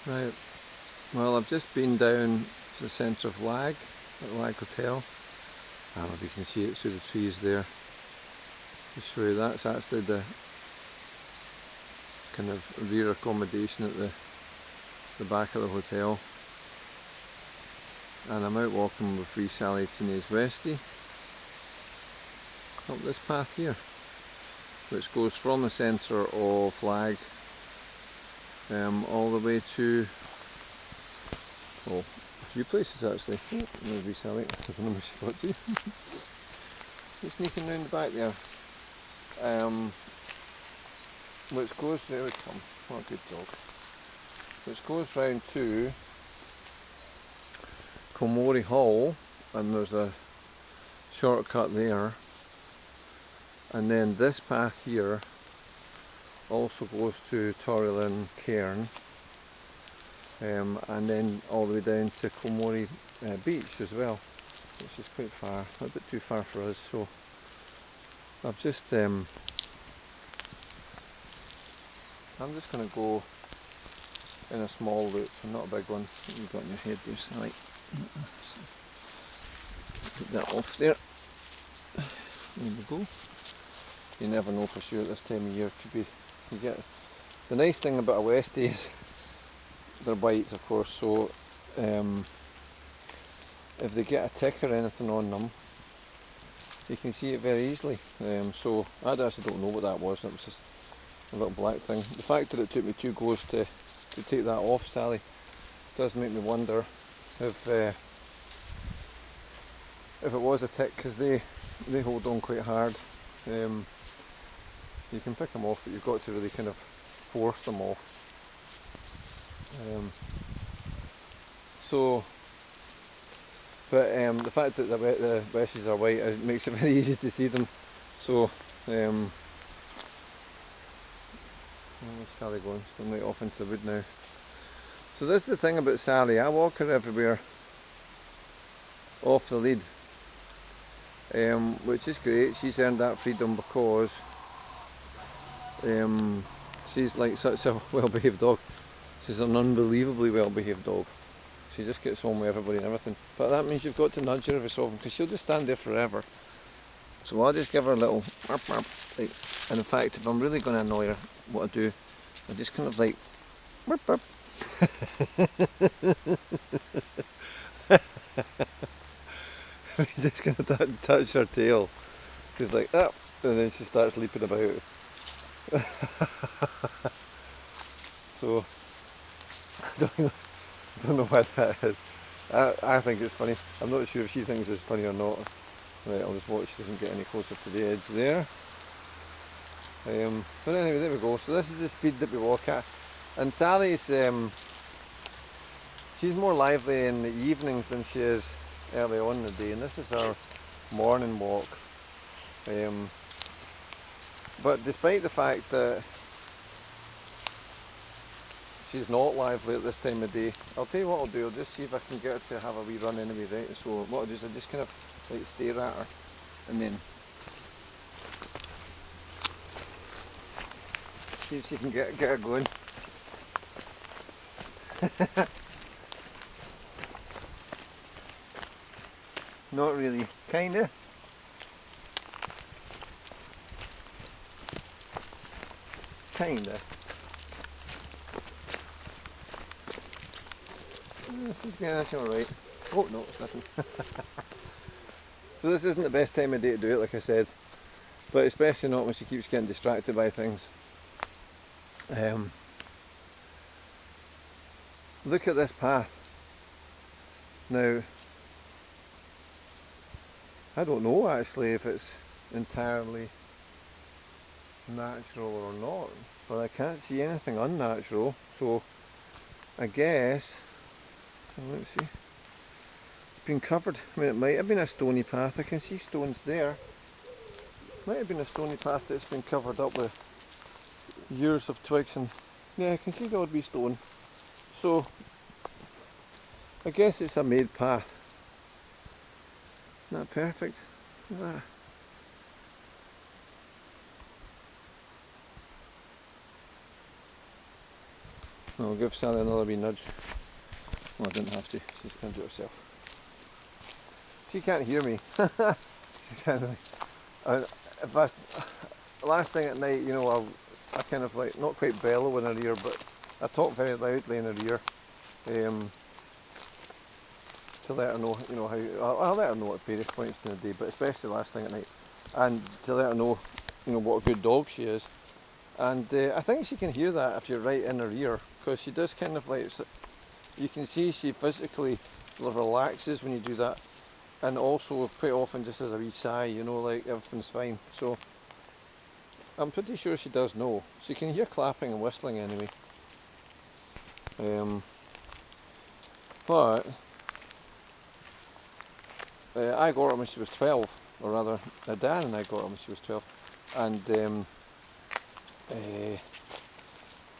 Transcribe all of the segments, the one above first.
Right, well, I've just been down to the centre of Lagg, at the Lagg Hotel. I don't know if you can see it through the trees there. To show you, that's actually the kind of rear accommodation at the back of the hotel. And I'm out walking with free Sally Teenage Westie up this path here, which goes from the centre of Lagg all the way to, well, a few places actually. Oh, maybe Sally, I don't know where she got to. She's sneaking round the back there. Which goes, there we come, what a good dog. Which goes round to Kilmory Hall, and there's a shortcut there. And then this path here also goes to Torrylinn Cairn, and then all the way down to Kilmory Beach as well, which is quite far, a bit too far for us. So I'm just going to go in a small loop, not a big one. What have you got in your head there, Sally? Put that off there. There we go. You never know for sure at this time of year. Could be, you get, the nice thing about a Westie is they're white, of course, so if they get a tick or anything on them, you can see it very easily. So I actually don't know what that was. It was just a little black thing. The fact that it took me 2 goes to take that off, Sally, does make me wonder if it was a tick, because they hold on quite hard. You can pick them off, but you've got to really kind of force them off. But the fact that the Westies are white, it makes it very easy to see them. So where's Sally going? She's going right off into the wood now. So this is the thing about Sally, I walk her everywhere off the lead, which is great. She's earned that freedom because she's like such a well-behaved dog. She's an unbelievably well-behaved dog. She just gets on with everybody and everything. But that means you've got to nudge her every so often, because she'll just stand there forever. So I'll just give her a little burp, burp, like, and in fact, if I'm really going to annoy her, what I do, I just kind of like burp, burp. Just going to touch her tail. She's like, oh, and then she starts leaping about. So I don't know why that is. I think it's funny. I'm not sure if she thinks it's funny or not. Right, I'll just watch she doesn't get any closer to the edge there. But anyway, there we go. So this is the speed that we walk at. And Sally's, she's more lively in the evenings than she is early on in the day. And this is our morning walk. But despite the fact that she's not lively at this time of day, I'll tell you what I'll do, I'll just see if I can get her to have a wee run anyway, right? So what I'll do is I'll just kind of like stare at her, and then see if she can get her going. Not really, kinda. Kinda. That's alright. Oh no, it's nothing. So this isn't the best time of day to do it, like I said, but especially not when she keeps getting distracted by things. Look at this path. Now, I don't know actually if it's entirely natural or not, but I can't see anything unnatural, so I guess, let's see, it's been covered. I mean, it might have been a stony path. I can see stones there. Might have been a stony path that's been covered up with years of twigs, and yeah, I can see the odd wee stone. So I guess it's a made path. Isn't that perfect? Look at that. I'll give Sally another wee nudge. Well, I didn't have to, she's come to it herself. She can't hear me. She can't really. If I, last thing at night, you know, I kind of like, not quite bellow in her ear, but I talk very loudly in her ear. To let her know, you know, how, I'll let her know at various points in the day, but especially last thing at night. And to let her know, you know, what a good dog she is. And I think she can hear that if you're right in her ear, because she does kind of like, you can see she physically relaxes when you do that, and also quite often just as a wee sigh, you know, like everything's fine. So I'm pretty sure she does know. She can hear clapping and whistling anyway. But I got her when she was 12, or rather Dan and I got her when she was 12, and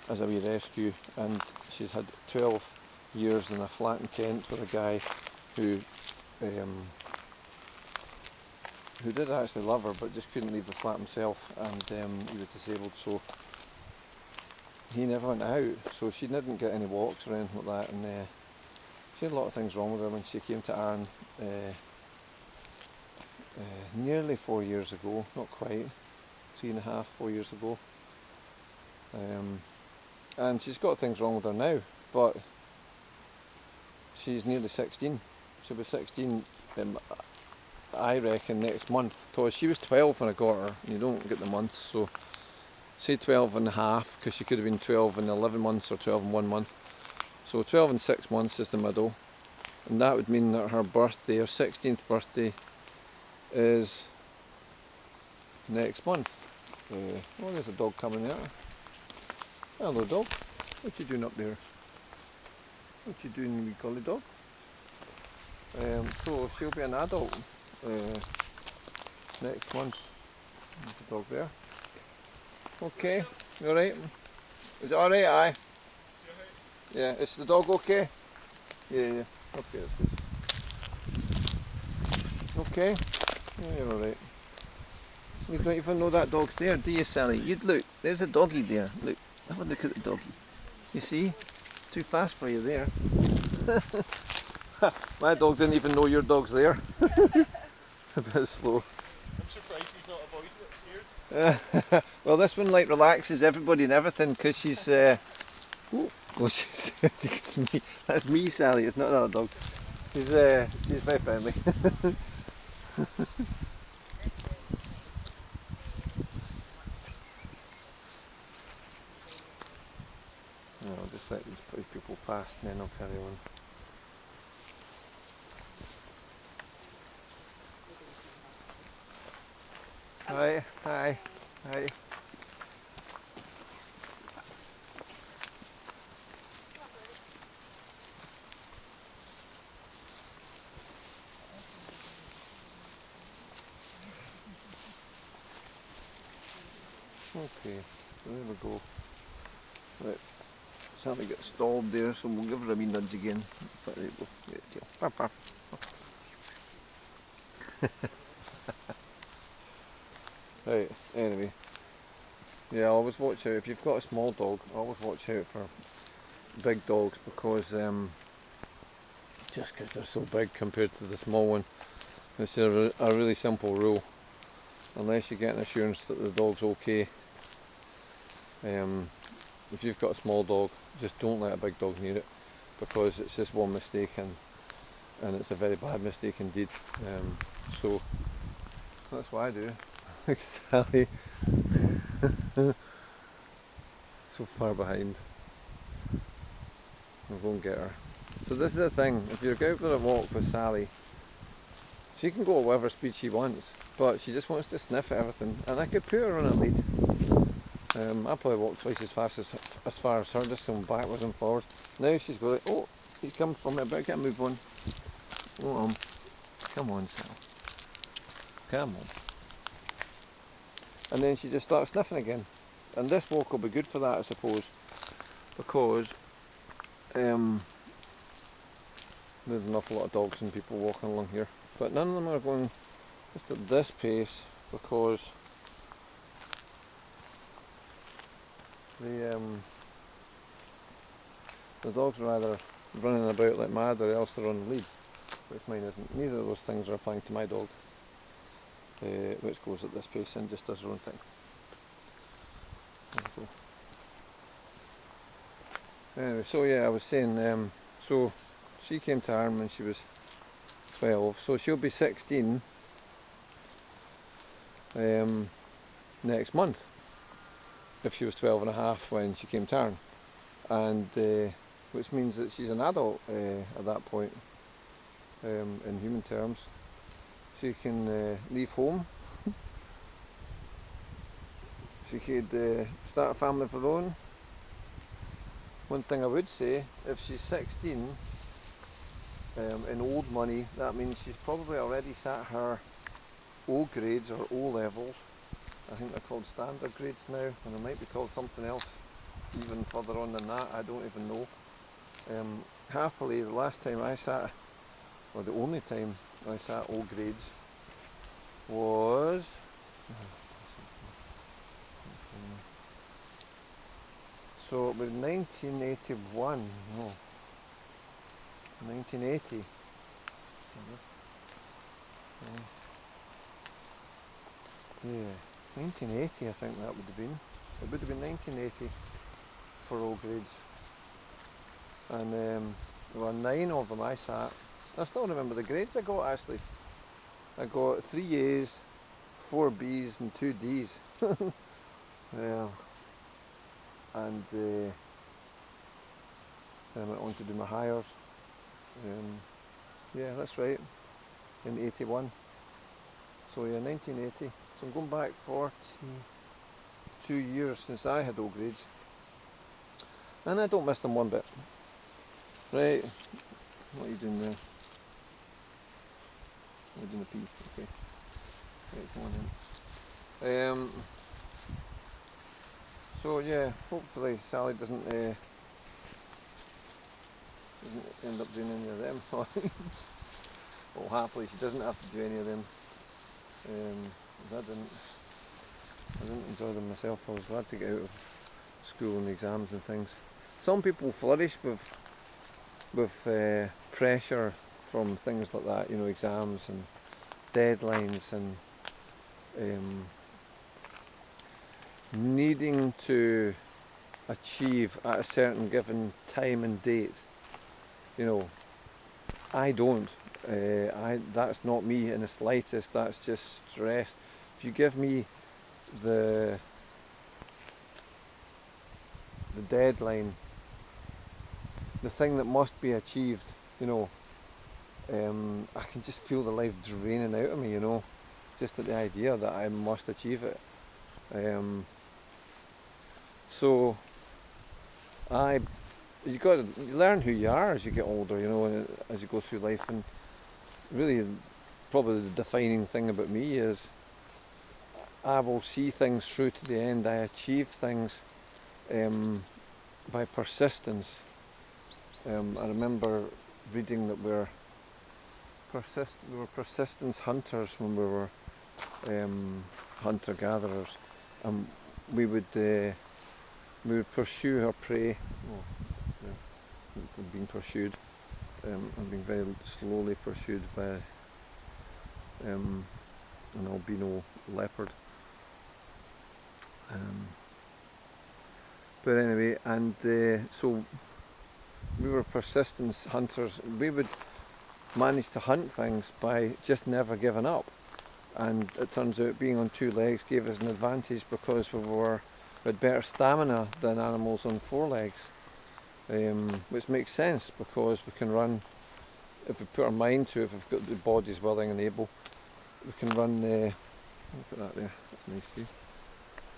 as a wee rescue, and she'd had 12 years in a flat in Kent with a guy who did actually love her but just couldn't leave the flat himself, and he was disabled, so he never went out, so she didn't get any walks or anything like that, and she had a lot of things wrong with her when she came to Arran nearly 4 years ago, not quite, 3.5, 4 years ago. And she's got things wrong with her now, but she's nearly 16. She'll be 16, I reckon, next month, because she was 12 when I got her, and you don't get the months, so say 12 and a half, because she could have been 12 and 11 months or 12 and 1 month. So 12 and 6 months is the middle, and that would mean that her birthday, her 16th birthday, is next month. Oh, there's a dog coming there. Hello, dog. What you doing up there? What you doing, wee collie dog? So she'll be an adult next month. There's the dog there. Okay, you alright? Is it alright? Aye. Yeah, is the dog okay? Yeah. Okay, that's good. Okay, yeah, you're alright. You don't even know that dog's there, do you, Sally? You'd look, there's a doggy there. Look, have a look at the doggy. You see? Too fast for you there. My dog didn't even know your dog's there. A bit slow. I'm surprised he's not avoiding it, scared. Well, this one like relaxes everybody and everything, because she's well, she's me. That's me, Sally. It's not another dog. She's very friendly. I'll just let these people pass and then I'll carry on. Hi, hi, hi. Okay, so there we go. Right, Sally got stalled there, so we'll give her a wee nudge again. But there you go. Right, anyway. Yeah, always watch out. If you've got a small dog, always watch out for big dogs, because just because they're so big compared to the small one. It's a really simple rule. Unless you get an assurance that the dog's okay, if you've got a small dog, just don't let a big dog near it, because it's just one mistake, and it's a very bad mistake indeed. So that's what I do. Like Sally, so far behind. I'll go and get her. So this is the thing, if you're going for a walk with Sally, she can go at whatever speed she wants, but she just wants to sniff at everything, and I could put her on a lead. I probably walk twice as far as her, just going backwards and forwards. Now she's going, oh, he's come from me, I better get a move on. Oh, come on, Sal. Come on. And then she just starts sniffing again. And this walk will be good for that, I suppose, because there's an awful lot of dogs and people walking along here, but none of them are going just at this pace, because the dogs are either running about like mad or else they're on the lead, which mine isn't. Neither of those things are applying to my dog, which goes at this pace and just does her own thing. There we go. Anyway, so yeah, I was saying, so she came to Arran when she was 12, so she'll be 16 next month, if she was 12 and a half when she came to Arran, and which means that she's an adult at that point, in human terms. She can leave home, she could start a family of her own. One thing I would say, if she's 16 in old money, that means she's probably already sat her O grades or O levels. I think they're called standard grades now, and they might be called something else even further on than that, I don't even know. Happily, the last time I sat, or the only time I sat O grades, was so it was 1981, no, 1980. Yeah, 1980 I think that would have been. It would have been 1980 for all grades. And there were 9 of them I sat. I still remember the grades I got actually. I got 3 A's, 4 B's and 2 D's. Yeah. And then I went on to do my hires. Yeah, that's right, in 81. So yeah, 1980. So I'm going back 42 years since I had O grades. And I don't miss them one bit. Right, what are you doing there? You're doing a pee, okay. Right, come on in. So yeah, hopefully Sally doesn't end up doing any of them. Well, happily she doesn't have to do any of them. I didn't enjoy them myself. I was glad to get out of school and exams and things. Some people flourish with pressure from things like that, you know, exams and deadlines and needing to achieve at a certain given time and date. You know, I don't. That's not me in the slightest. That's just stress. If you give me the deadline, the thing that must be achieved, you know, I can just feel the life draining out of me, you know, just at the idea that I must achieve it. So you learn who you are as you get older, you know, and as you go through life. And really, probably the defining thing about me is I will see things through to the end. I achieve things by persistence. I remember reading that we were persistence hunters when we were hunter-gatherers, and we would pursue our prey. We're being pursued. I'm being very slowly pursued by an albino leopard. But anyway, and so we were persistence hunters. We would manage to hunt things by just never giving up. And it turns out being on 2 legs gave us an advantage because we had better stamina than animals on 4 legs. Which makes sense because we can run, if we put our mind to it, if we've got the bodies willing and able, we can run, I'll put that there, that's nice too,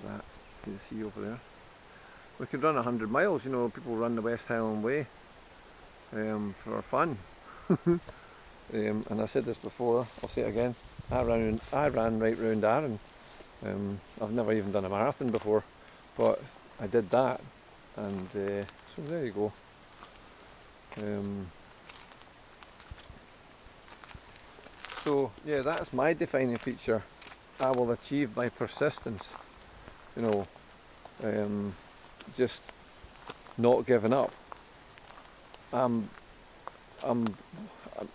that, see the sea over there. We could run 100 miles, you know, people run the West Highland Way for fun. And I said this before, I'll say it again, I ran right round Arran. I've never even done a marathon before, but I did that. And so there you go. So yeah, that's my defining feature. I will achieve by persistence. You know, just not giving up. I'm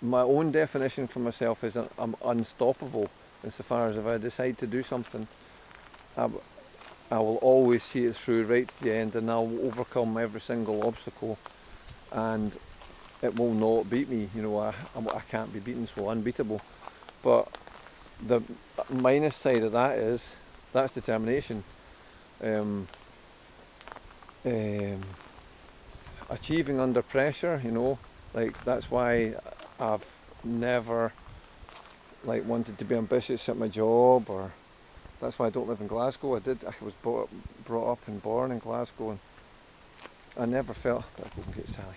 my own definition for myself is I'm unstoppable insofar as if I decide to do something, I will always see it through right to the end, and I'll overcome every single obstacle, and it will not beat me. You know, I can't be beaten, so unbeatable. But the minus side of that is that's determination. Achieving under pressure, you know, like that's why I've never like wanted to be ambitious at my job, or that's why I don't live in Glasgow. I was brought up and born in Glasgow, and I never felt. Better go and get Sally.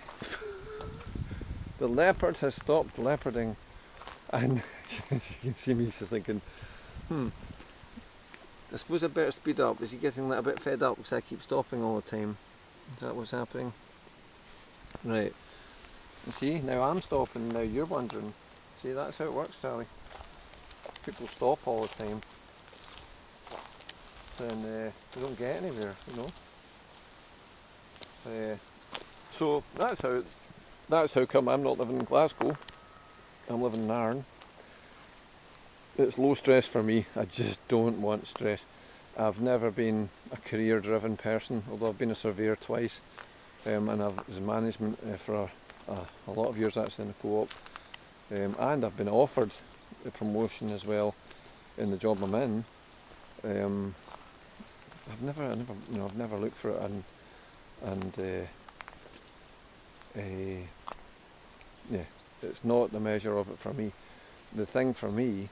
The leopard has stopped leoparding, and she can see me. She's thinking, I suppose I better speed up. Is he getting a little bit fed up because I keep stopping all the time? Is that what's happening? Right. You see, now I'm stopping, now you're wondering. See, that's how it works, Sally. People stop all the time, and they don't get anywhere, you know. So that's how come I'm not living in Glasgow. I'm living in Arran. It's low stress for me. I just don't want stress. I've never been a career-driven person, although I've been a surveyor twice, and I was in management for a lot of years actually in the co-op, and I've been offered a promotion as well in the job I'm in. I've never looked for it, and yeah, it's not the measure of it for me. The thing for me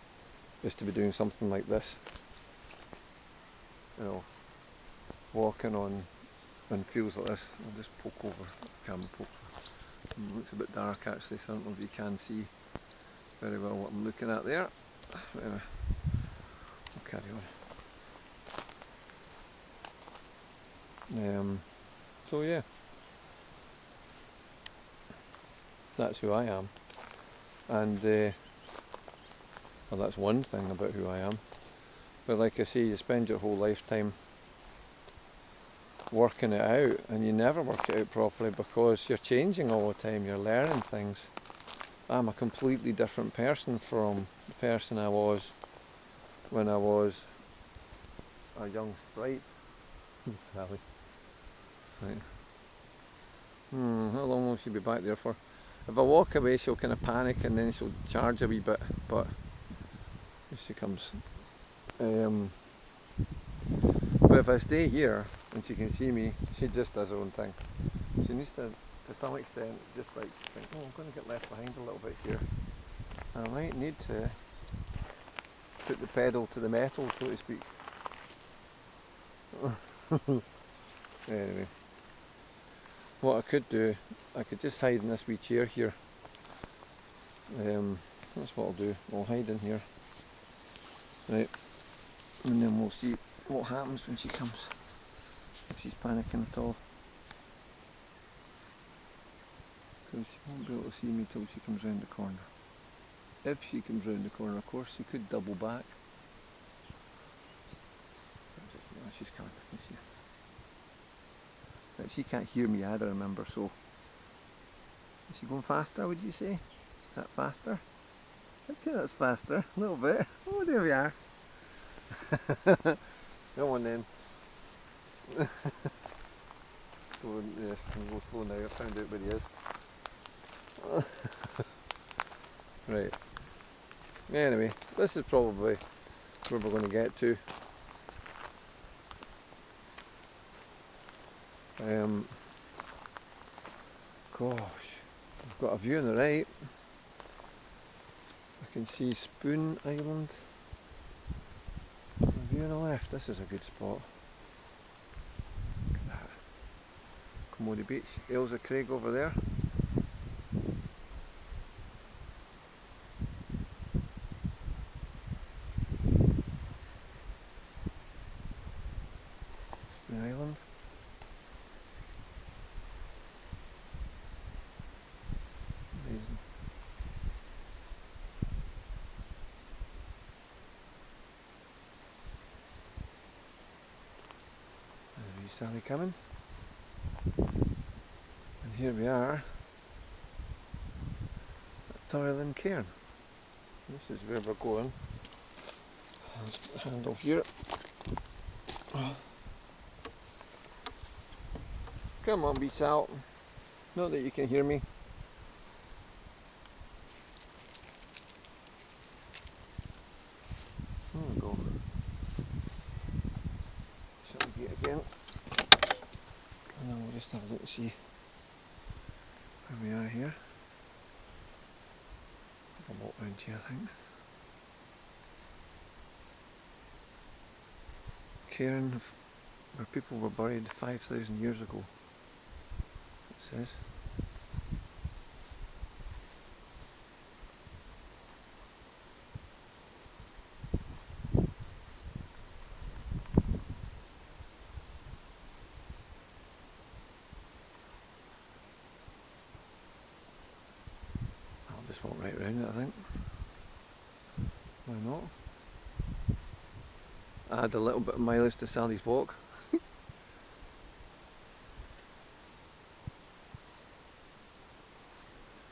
is to be doing something like this, you know, walking on fields like this. I'll just poke over, camera poke. It looks a bit dark actually, so I don't know if you can see very well what I'm looking at there. Anyway, we'll carry on. So yeah, that's who I am, and well, that's one thing about who I am. But like I say, you spend your whole lifetime working it out, and you never work it out properly because you're changing all the time, you're learning things. I'm a completely different person from the person I was when I was a young sprite. Sally. Right. How long will she be back there for? If I walk away, she'll kind of panic and then she'll charge a wee bit, but here she comes. But if I stay here and she can see me, she just does her own thing. She needs to some extent, just like think, oh, I'm going to get left behind a little bit here. I might need to put the pedal to the metal, so to speak. Anyway, what I could do, I could just hide in this wee chair here. That's what I'll do. I'll hide in here, right, and then we'll see what happens when she comes, if she's panicking at all. Because she won't be able to see me till she comes round the corner. If she comes round the corner, of course, she could double back. Oh, she's coming, I can see her. But she can't hear me either, remember, so... Is she going faster, would you say? Is that faster? I'd say that's faster, a little bit. Oh, there we are. Go on then. So, yes, I'm going slow now, I found out where he is. Right. Anyway, this is probably where we're going to get to. Gosh, I've got a view on the right. I can see Spoon Island. A view on the left. This is a good spot. Look at that. Commodity Beach. Ailsa Craig over there. Spoon Island. Amazing. There's wee Sally coming. And here we are Torrylinn cairn. This is where we're going. Handle here. Come on, be out. Not that you can hear me. There we go. Sally gate again. And then we'll just have a look and see where we are here. I'll walk round here, I think. Cairn where people were buried 5,000 years ago, it says. I'll just walk right round it, I think. Why not? Add a little bit of mileage to Sally's walk.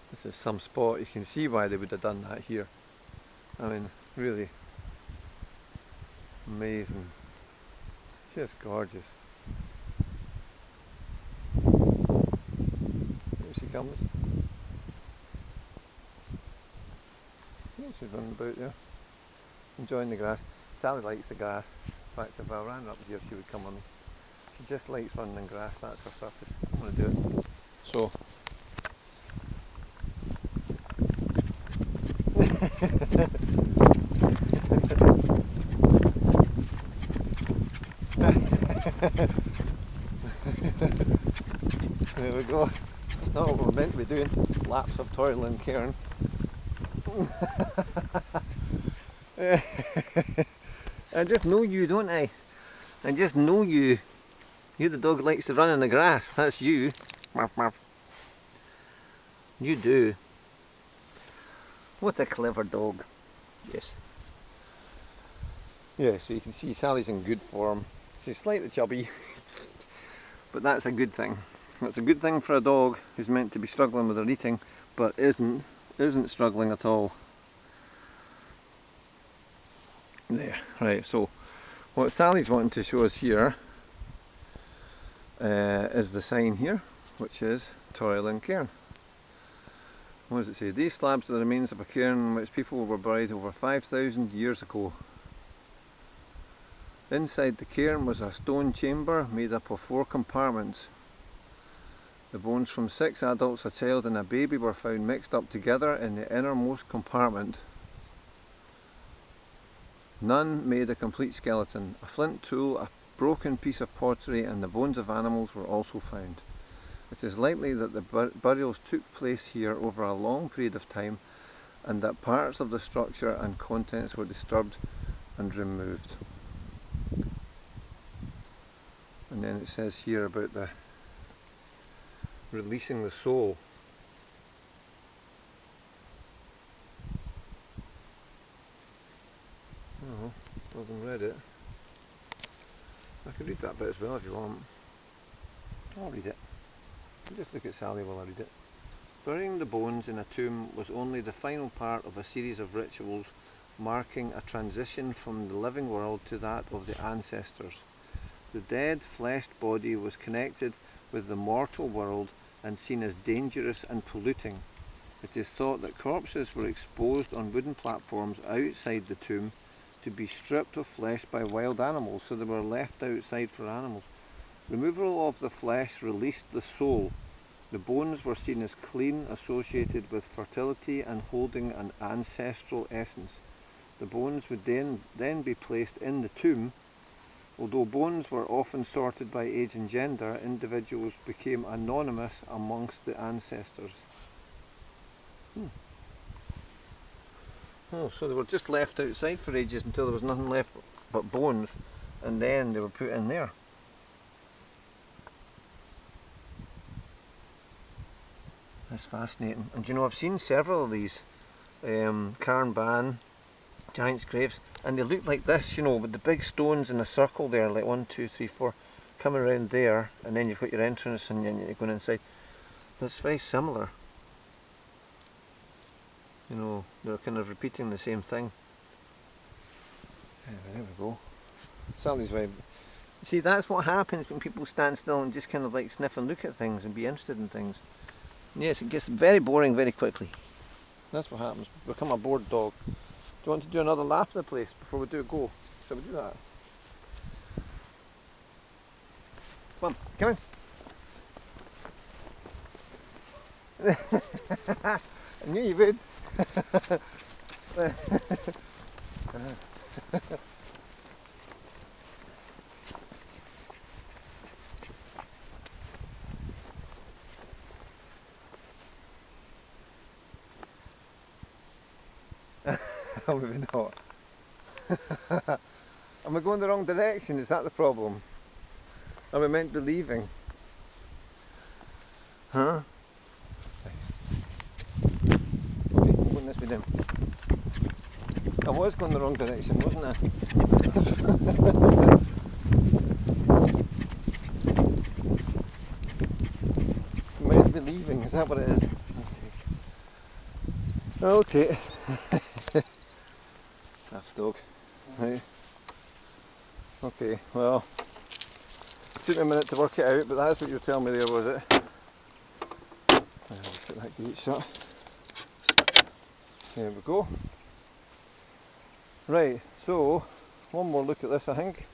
This is some spot, you can see why they would have done that here. I mean, really amazing. Just gorgeous. Here she comes. Yeah, she's running about there, enjoying the grass. Sally likes the grass. In fact, if I ran her up here, she would come on me. She just likes running in grass, that's her surface. I'm going to do it. So, there we go. That's not what we're meant to be doing. Laps of Torrylinn cairn. I just know you, don't I? I just know you. You're the dog that likes to run in the grass. That's you. You do. What a clever dog. Yes. Yeah, so you can see Sally's in good form. She's slightly chubby, but that's a good thing. That's a good thing for a dog who's meant to be struggling with her eating, but isn't struggling at all. There, right, so what Sally's wanting to show us here is the sign here, which is Torrylinn cairn. What does it say? These slabs are the remains of a cairn in which people were buried over 5,000 years ago. Inside the cairn was a stone chamber made up of 4 compartments. The bones from 6 adults, a child and a baby were found mixed up together in the innermost compartment. None made a complete skeleton. A flint tool, a broken piece of pottery and the bones of animals were also found. It is likely that the burials took place here over a long period of time and that parts of the structure and contents were disturbed and removed. And then it says here about the releasing the soul. Oh, I haven't read it. I could read that bit as well if you want. I'll read it. Just look at Sally while I read it. Burying the bones in a tomb was only the final part of a series of rituals marking a transition from the living world to that of the ancestors. The dead fleshed body was connected with the mortal world and seen as dangerous and polluting. It is thought that corpses were exposed on wooden platforms outside the tomb to be stripped of flesh by wild animals, so they were left outside for animals. Removal of the flesh released the soul. The bones were seen as clean, associated with fertility and holding an ancestral essence. The bones would then be placed in the tomb. Although bones were often sorted by age and gender, individuals became anonymous amongst the ancestors. Oh, so they were just left outside for ages until there was nothing left but bones, and then they were put in there. That's fascinating. And you know, I've seen several of these Cairn giant's graves, and they look like this, you know, with the big stones in a circle there, like 1, 2, 3, 4, coming around there, and then you've got your entrance and then you're going inside. But it's very similar. You know, they're kind of repeating the same thing. Anyway, there we go. Sally's very... See, that's what happens when people stand still and just kind of like sniff and look at things and be interested in things. Yes, it gets very boring very quickly. That's what happens. Become a bored dog. Do you want to do another lap of the place before we do a go? Shall we do that? Come on, come in. I knew you would. Oh, maybe not. Am I going the wrong direction? Is that the problem? Are we meant to be leaving? Huh? Okay, I'm going this way then. I was going the wrong direction, wasn't I? Meant to be leaving, is that what it is? Okay. Daft dog. Right. Okay, well, it took me a minute to work it out, but that's what you were telling me there, was it? I'll put that gate shut. There we go. Right, so one more look at this, I think.